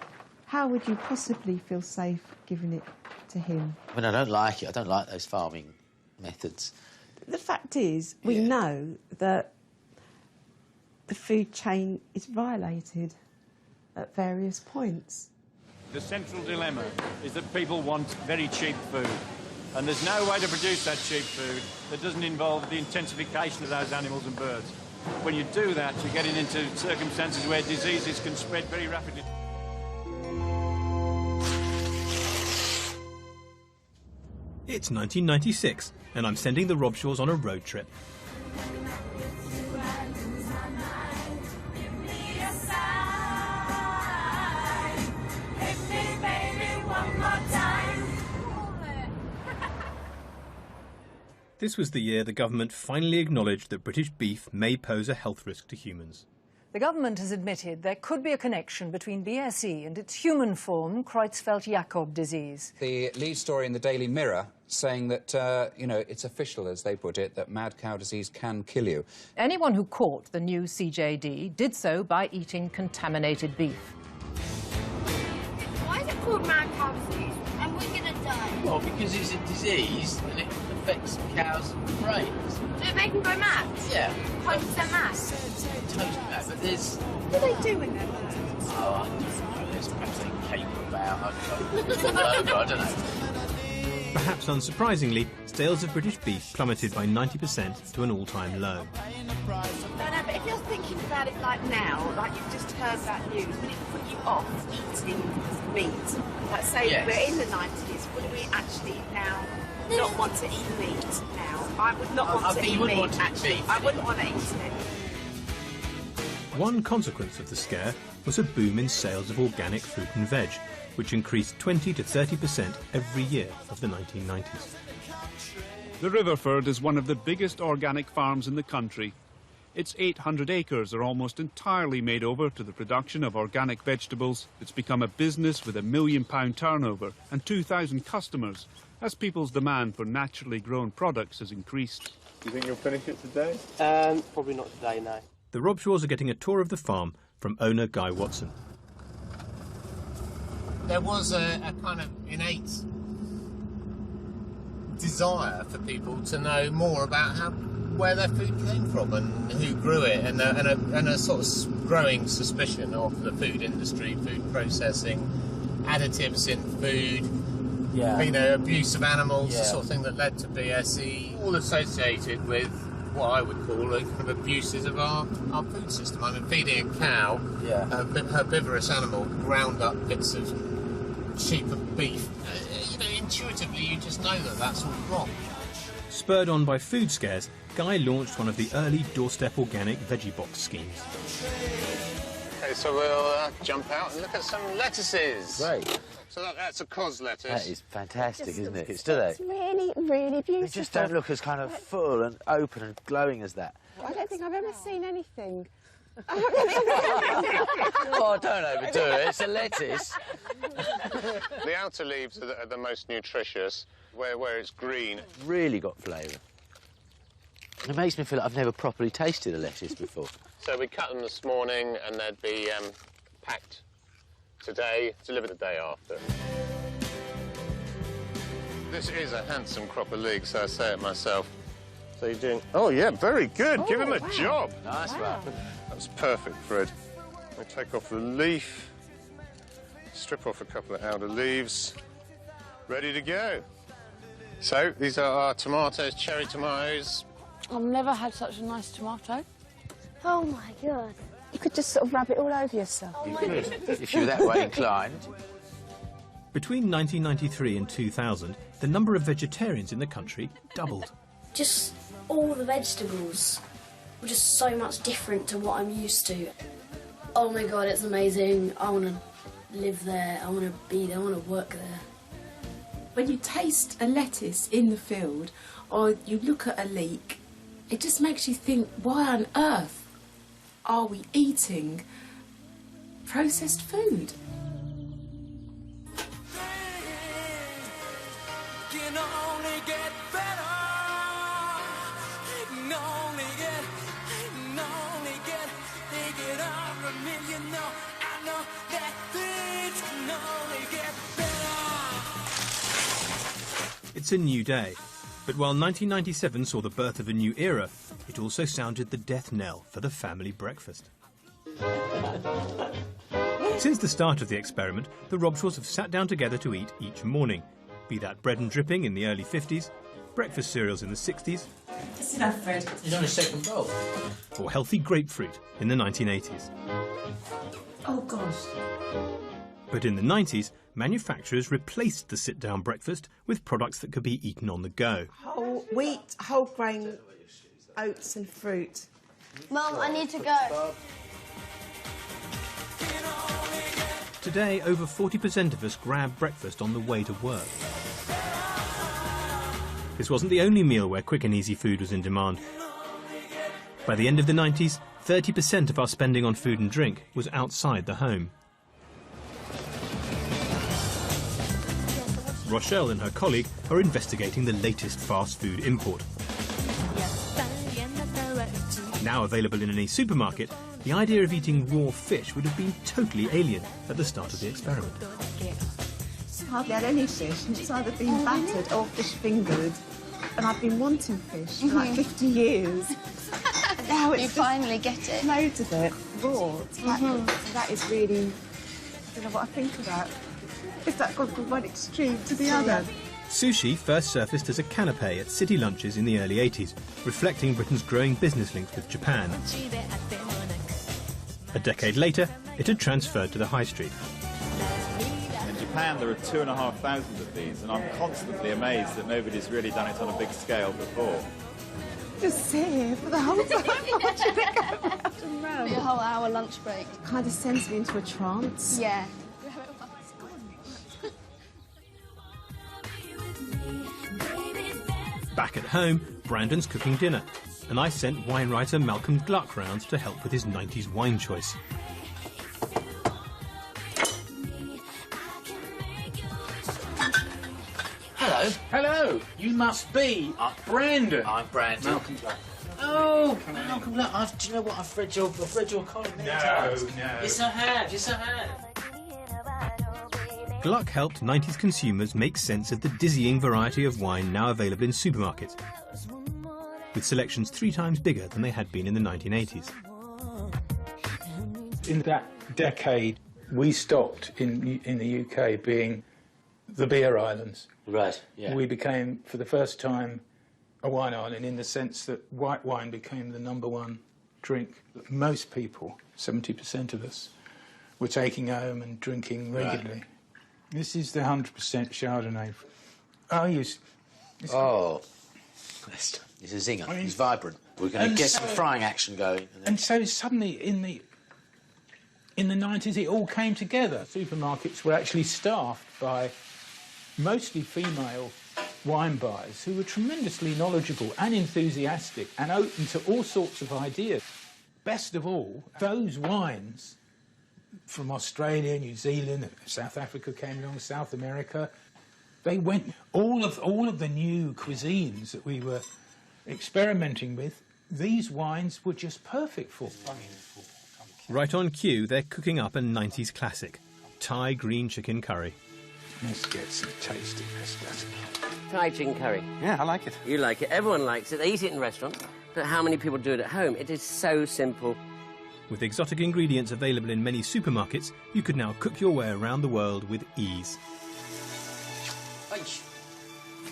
How would you possibly feel safe giving it to him? I mean, I don't like it. I don't like those farming methods. The fact is, we know that the food chain is violated at various points. The central dilemma is that people want very cheap food. And there's no way to produce that cheap food that doesn't involve the intensification of those animals and birds. When you do that, you're getting into circumstances where diseases can spread very rapidly. It's 1996, and I'm sending the Robshaws on a road trip. This was the year the government finally acknowledged that British beef may pose a health risk to humans. The government has admitted there could be a connection between BSE and its human form, Creutzfeldt-Jakob disease. The lead story in the Daily Mirror saying that, you know, it's official, as they put it, that mad cow disease can kill you. Anyone who caught the new CJD did so by eating contaminated beef. Why is it called mad cow disease? And we're gonna die. Well, because it's a disease and it affects cows' brains. So it make them go mad? Yeah. 100% mad? Totally mad, but there's... What do they do when they're mad? Oh, I don't know. There's perhaps they caper about. I don't know. Perhaps unsurprisingly, sales of British beef plummeted by 90% to an all-time low. No, but if you're thinking about it like now, like you've just heard that news, would it put you off eating meat? Like say Yes. we're in the 90s, would we actually now not want to eat meat now? I would not want to eat meat, actually. I wouldn't want to eat it. One consequence of the scare was a boom in sales of organic fruit and veg, which increased 20 to 30% every year of the 1990s. The Riverford is one of the biggest organic farms in the country. Its 800 acres are almost entirely made over to the production of organic vegetables. It's become a business with £1 million turnover and 2,000 customers, as people's demand for naturally grown products has increased. Do you think you'll finish it today? Probably not today, no. The Robshaws are getting a tour of the farm from owner Guy Watson. There was a kind of innate desire for people to know more about where their food came from and who grew it, and a sort of growing suspicion of the food industry, food processing, additives in food, you know, abuse of animals, the sort of thing that led to BSE, all associated with what I would call a kind of abuses of our food system. I mean, feeding a cow, a herbivorous animal, ground up bits of sheep and beef. You know, intuitively you just know that that's all wrong. Spurred on by food scares, Guy launched one of the early doorstep organic veggie box schemes. Okay, so we'll jump out and look at some lettuces. Great. So that's a cos lettuce. That is fantastic, isn't it? Do they? It's really, really beautiful. They just don't look as kind of full and open and glowing as that. I don't think I've ever seen anything. Oh, don't overdo it. It's a lettuce. The outer leaves are the most nutritious, where it's green. Really got flavour. It makes me feel like I've never properly tasted a lettuce before. So we cut them this morning and they'd be packed today, delivered the day after. This is a handsome crop of leeks, so I say it myself. So you're doing... Oh, yeah, very good. Give him a job. Nice one. That's perfect, Fred. We take off the leaf, strip off a couple of outer leaves, ready to go. So these are our tomatoes, cherry tomatoes. I've never had such a nice tomato. Oh my God. You could just sort of rub it all over yourself. You could, if you were that way inclined. Between 1993 and 2000, the number of vegetarians in the country doubled. Just all the vegetables were just so much different to what I'm used to. Oh my God, it's amazing. I want to live there. I want to be there. I want to work there. When you taste a lettuce in the field or you look at a leek, it just makes you think, why on earth are we eating processed food? It's a new day, but while 1997 saw the birth of a new era, it also sounded the death knell for the family breakfast. Since the start of the experiment, the Robshaws have sat down together to eat each morning, be that bread and dripping in the early 50s, breakfast cereals in the 60s, That's enough, Fred. He's on his second bowl. or healthy grapefruit in the 1980s. Oh, gosh. But in the 90s, manufacturers replaced the sit-down breakfast with products that could be eaten on the go. Whole wheat, whole grain, oats and fruit. Mum, I need to go. Today, over 40% of us grab breakfast on the way to work. This wasn't the only meal where quick and easy food was in demand. By the end of the 90s, 30% of our spending on food and drink was outside the home. Rochelle and her colleague are investigating the latest fast food import. Now available in any supermarket, the idea of eating raw fish would have been totally alien at the start of the experiment. Hardly had any fish, and it's either been battered or fish fingered. And I've been wanting fish for like 50 years. And now it's you finally get it. Loads of it, raw. That is really, I don't know what I think about. Is that gone from one extreme to the other? Sushi first surfaced as a canapé at city lunches in the early 80s, reflecting Britain's growing business links with Japan. A decade later, it had transferred to the high street. In Japan, there are 2,500 of these, and I'm constantly amazed that nobody's really done it on a big scale before. Just sit here for the whole time watching it go round and round. Your whole hour lunch break. It kind of sends me into a trance. Yeah. Back at home, Brandon's cooking dinner, and I sent wine writer Malcolm Gluck round to help with his 90s wine choice. Hello. Hello. You must be Brandon. I'm Brandon. Malcolm Gluck. Oh, Malcolm Gluck. Do you know what? I've read your column many times. No. Yes, I have. Yes, I have. Gluck helped 90s consumers make sense of the dizzying variety of wine now available in supermarkets, with selections 3 times bigger than they had been in the 1980s. In that decade, we stopped in the UK being the beer islands. Right, yeah. We became, for the first time, a wine island in the sense that white wine became the #1 drink that most people, 70% of us, were taking home and drinking regularly. Right. This is the 100% Chardonnay. Oh, it's a zinger. I mean, it's vibrant. We're going to get some frying action going. And so suddenly, in the 90s, it all came together. Supermarkets were actually staffed by mostly female wine buyers who were tremendously knowledgeable and enthusiastic and open to all sorts of ideas. Best of all, those wines from Australia, New Zealand, South Africa came along, South America. They went all of the new cuisines that we were experimenting with. These wines were just perfect for. Right on cue, they're cooking up a 90s classic, Thai green chicken curry. Let's get some tastiness. Thai chicken curry. Yeah, I like it. You like it. Everyone likes it. They eat it in restaurants. But how many people do it at home? It is so simple. With exotic ingredients available in many supermarkets, you could now cook your way around the world with ease.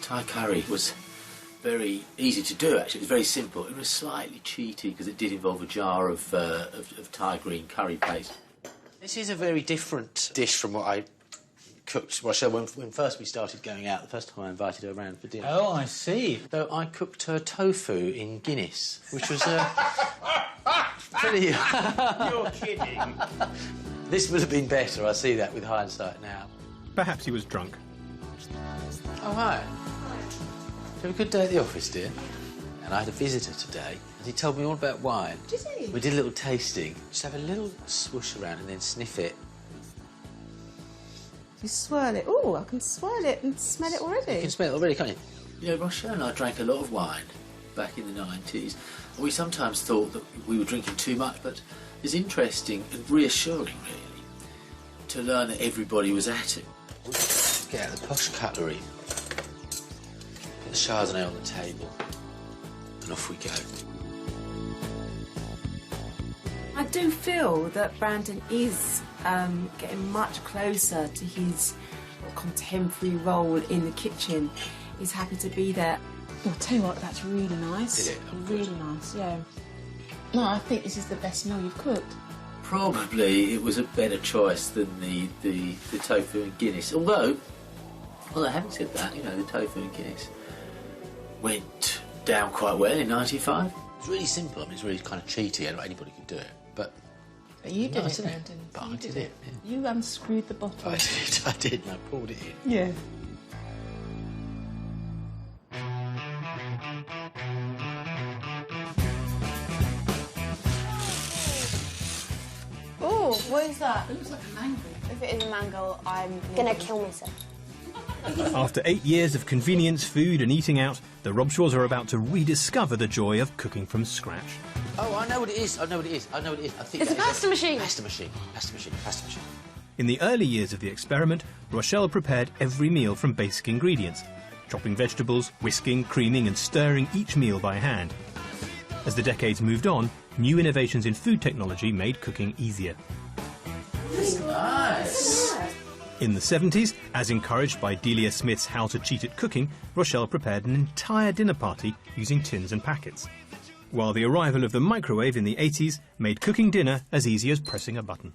Thai curry was very easy to do, actually. It was very simple. It was slightly cheaty because it did involve a jar of Thai green curry paste. This is a very different dish from what I cooked Rochelle when first we started going out, the first time I invited her around for dinner. Oh, I see. So I cooked her tofu in Guinness, which was pretty... You're kidding. This would have been better, I see that with hindsight now. Perhaps he was drunk. Oh, hi. Did you have a good day at the office, dear? And I had a visitor today, and he told me all about wine. Did he? We did a little tasting. Just have a little swoosh around and then sniff it. You swirl it. Oh, I can swirl it and smell it already. You can smell it already, can't you? You know, Rochelle and I drank a lot of wine back in the 90s. We sometimes thought that we were drinking too much, but it's interesting and reassuring, really, to learn that everybody was at it. Get out the posh cutlery, put the Chardonnay on the table, and off we go. I do feel that Brandon is getting much closer to his contemporary role in the kitchen. He's happy to be there. I'll tell you what, that's really nice. Is it? Oh, really nice, yeah. No, I think this is the best meal you've cooked. Probably it was a better choice than the tofu and Guinness. Although having said that, you know, the tofu and Guinness went down quite well in '95. It's really simple. I mean, it's really kind of cheaty. Anybody could do it, but you did nice, it, Brandon. But I did it. Yeah. You unscrewed the bottle. I did, and I poured it in. Yeah. What is that? It looks like a mango. If it is a mango, I'm Gonna kill myself. After 8 years of convenience food and eating out, the Robshaws are about to rediscover the joy of cooking from scratch. Oh, I know what it is. I know what it is. I know what it is. I think It's a pasta machine. Pasta machine. Pasta machine. Pasta machine. In the early years of the experiment, Rochelle prepared every meal from basic ingredients, chopping vegetables, whisking, creaming and stirring each meal by hand. As the decades moved on, new innovations in food technology made cooking easier. Nice. In the 70s, as encouraged by Delia Smith's How to Cheat at Cooking, Rochelle prepared an entire dinner party using tins and packets. While the arrival of the microwave in the 80s made cooking dinner as easy as pressing a button.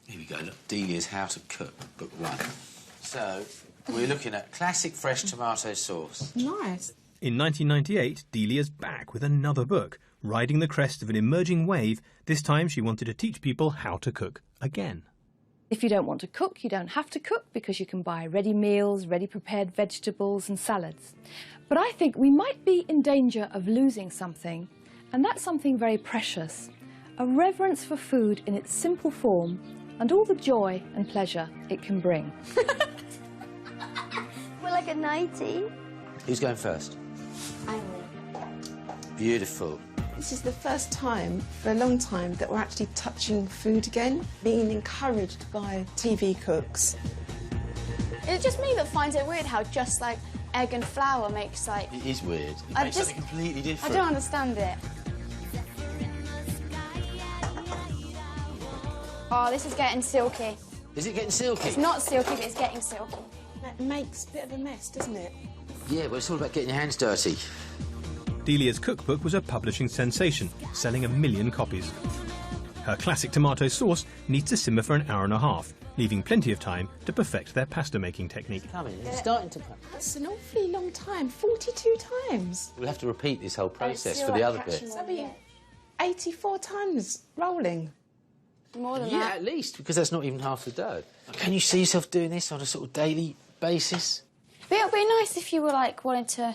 Here we go, look, Delia's How to Cook, book 1. So, we're looking at classic fresh tomato sauce. Nice. In 1998, Delia's back with another book, riding the crest of an emerging wave. This time she wanted to teach people how to cook again. If you don't want to cook, you don't have to cook because you can buy ready meals, ready prepared vegetables and salads. But I think we might be in danger of losing something, and that's something very precious. A reverence for food in its simple form and all the joy and pleasure it can bring. We're like a 90. Who's going first? I will. Beautiful. This is the first time for a long time that we're actually touching food again, being encouraged by TV cooks. Is it just me that finds it weird how just like egg and flour makes like... It is weird. It I makes just- something completely different. I don't understand it. Oh, this is getting silky. Is it getting silky? It's not silky, but it's getting silky. That makes a bit of a mess, doesn't it? Yeah, well, it's all about getting your hands dirty. Delia's cookbook was a publishing sensation, selling 1 million copies. Her classic tomato sauce needs to simmer for an hour and a half, leaving plenty of time to perfect their pasta-making technique. It's starting to come. That's an awfully long time, 42 times. We'll have to repeat this whole process Still for the like other bit. catching on, yeah. 84 times rolling. More than Yeah, that. at least, because that's not even half the dough. Can you see yourself doing this on a sort of daily basis? But it would be nice if you were like wanting to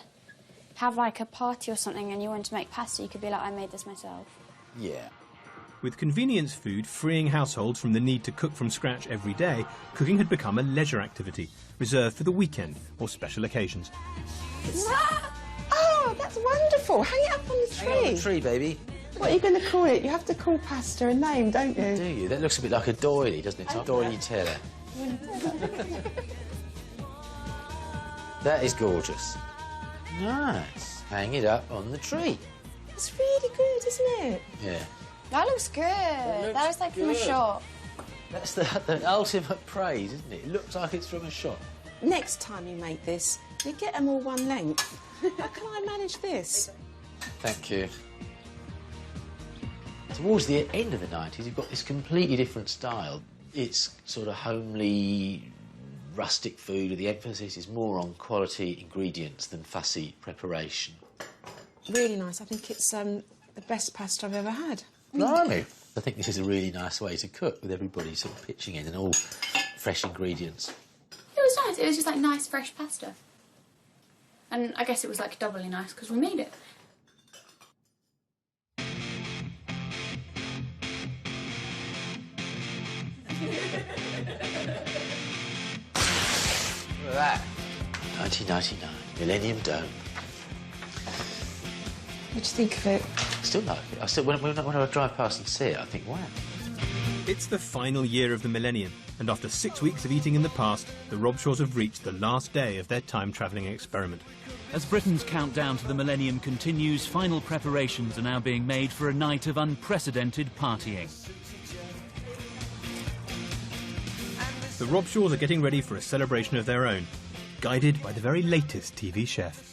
have like a party or something and you wanted to make pasta, you could be like, I made this myself. Yeah. With convenience food freeing households from the need to cook from scratch every day, cooking had become a leisure activity, reserved for the weekend or special occasions. Oh, that's wonderful. Hang it up on the tree. Hang on the tree, baby. What are you going to call it? You have to call pasta a name, don't you? Do you? That looks a bit like a doily, doesn't it? It's a doily teller. That is gorgeous. Nice. Hang it up on the tree. It's really good, isn't it? Yeah. That looks good. That looks like from a good. shop. That's the ultimate praise, isn't it? It looks like it's from a shop. Next time you make this, you get them all one length. How can I manage this? Thank you. Towards the end of the 90s, you've got this completely different style. It's sort of homely, rustic food, and the emphasis is more on quality ingredients than fussy preparation. Really nice. I think it's the best pasta I've ever had. Blimey. I think this is a really nice way to cook, with everybody sort of pitching in and all fresh ingredients. It was nice. It was just like nice fresh pasta. And I guess it was like doubly nice because we made it. Look at that. 1999, Millennium Dome. What do you think of it? I still like it. When I drive past and see it, I think, wow. It's the final year of the millennium, and after 6 weeks of eating in the past, the Robshaws have reached the last day of their time-travelling experiment. As Britain's countdown to the millennium continues, final preparations are now being made for a night of unprecedented partying. The Robshaws are getting ready for a celebration of their own, guided by the very latest TV chef.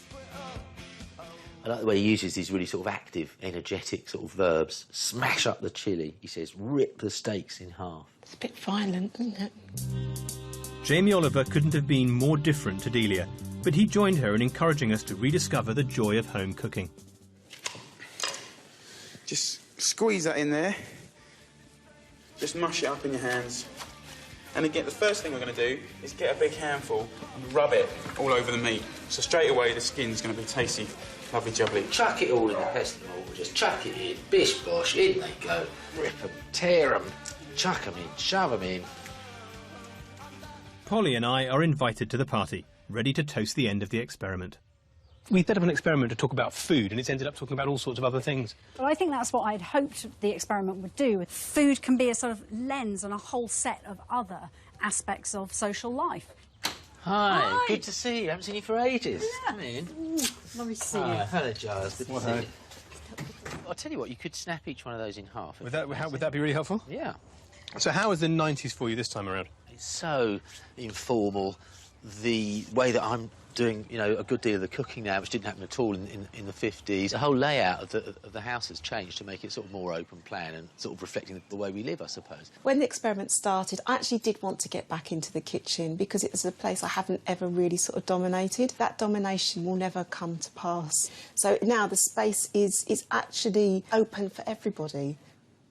I like the way he uses these really sort of active, energetic sort of verbs. Smash up the chilli, he says, rip the steaks in half. It's a bit violent, isn't it? Jamie Oliver couldn't have been more different to Delia, but he joined her in encouraging us to rediscover the joy of home cooking. Just squeeze that in there. Just mush it up in your hands. And again, the first thing we're going to do is get a big handful and rub it all over the meat. So straight away the skin's going to be tasty, lovely jubbly. Chuck it all in the pestle mortar, just chuck it in, bish bosh, in they go. Rip them, tear them. chuck them in, shove them in. Polly and I are invited to the party, ready to toast the end of the experiment. We set up an experiment to talk about food, and it's ended up talking about all sorts of other things. Well, I think that's what I'd hoped the experiment would do. Food can be a sort of lens on a whole set of other aspects of social life. Hi, good to see you. I haven't seen you for ages. Yeah. Come in. Lovely to see you. Hello, Giles. Good to see you. I'll tell you what, you could snap each one of those in half. Would that be really helpful? Yeah. So how was the 90s for you this time around? It's so informal. The way that I'm doing, you know, a good deal of the cooking now, which didn't happen at all in the 50s. The whole layout of the house has changed to make it sort of more open plan and sort of reflecting the way we live, I suppose. When the experiment started, I actually did want to get back into the kitchen because it was a place I haven't ever really sort of dominated. That domination will never come to pass. So now the space is actually open for everybody.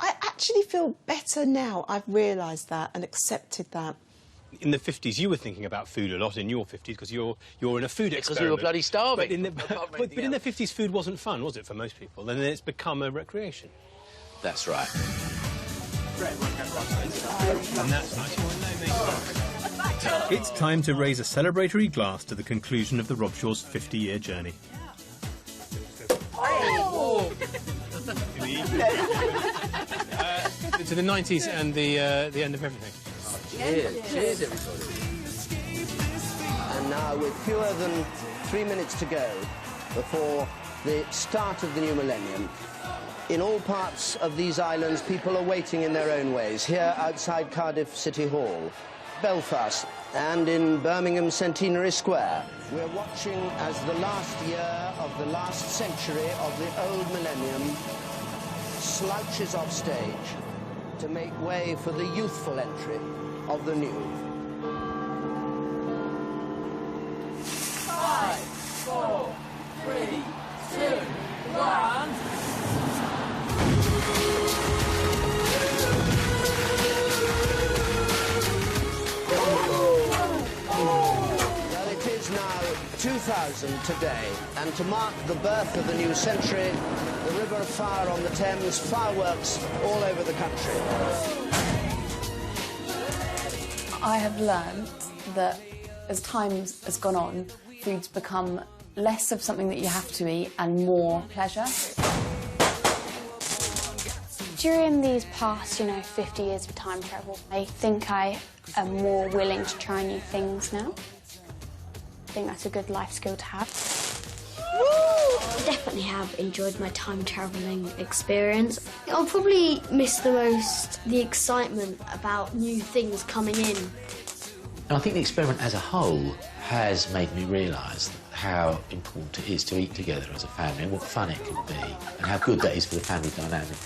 I actually feel better now I've realised that and accepted that. In the 50s, you were thinking about food a lot in your 50s because you're in a food experiment. Because we were bloody starving. But in the 50s, food wasn't fun, was it, for most people? And then it's become a recreation. That's right. And that's nice. It's time to raise a celebratory glass to the conclusion of the Robshaws' 50-year journey. Oh! To the 90s and the end of everything. Cheers. Cheers, everybody. And now, with fewer than 3 minutes to go before the start of the new millennium, in all parts of these islands, people are waiting in their own ways. Here outside Cardiff City Hall, Belfast, and in Birmingham Centenary Square, we're watching as the last year of the last century of the old millennium slouches off stage to make way for the youthful entry of the new. 5, 4, 3, 2, 1. Well, it is now 2000 today, and to mark the birth of the new century, the River of Fire on the Thames, fireworks all over the country. I have learned that as time has gone on, food's become less of something that you have to eat and more pleasure. During these past, 50 years of time travel, I think I am more willing to try new things now. I think that's a good life skill to have. I definitely have enjoyed my time travelling experience. I'll probably miss the most the excitement about new things coming in. And I think the experiment as a whole has made me realise how important it is to eat together as a family and what fun it can be and how good that is for the family dynamic.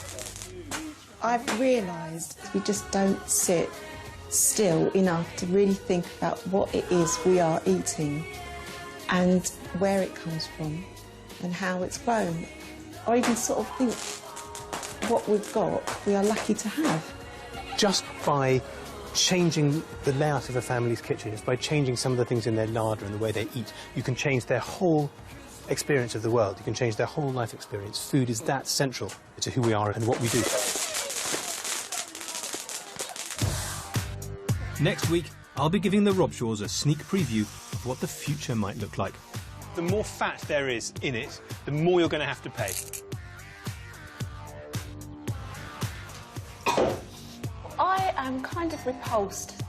I've realised we just don't sit still enough to really think about what it is we are eating and where it comes from and how it's grown. Or even sort of think what we've got, we are lucky to have. Just by changing the layout of a family's kitchen, just by changing some of the things in their larder and the way they eat, you can change their whole experience of the world. You can change their whole life experience. Food is that central to who we are and what we do. Next week, I'll be giving the Robshaws a sneak preview of what the future might look like. The more fat there is in it, the more you're going to have to pay. I am kind of repulsed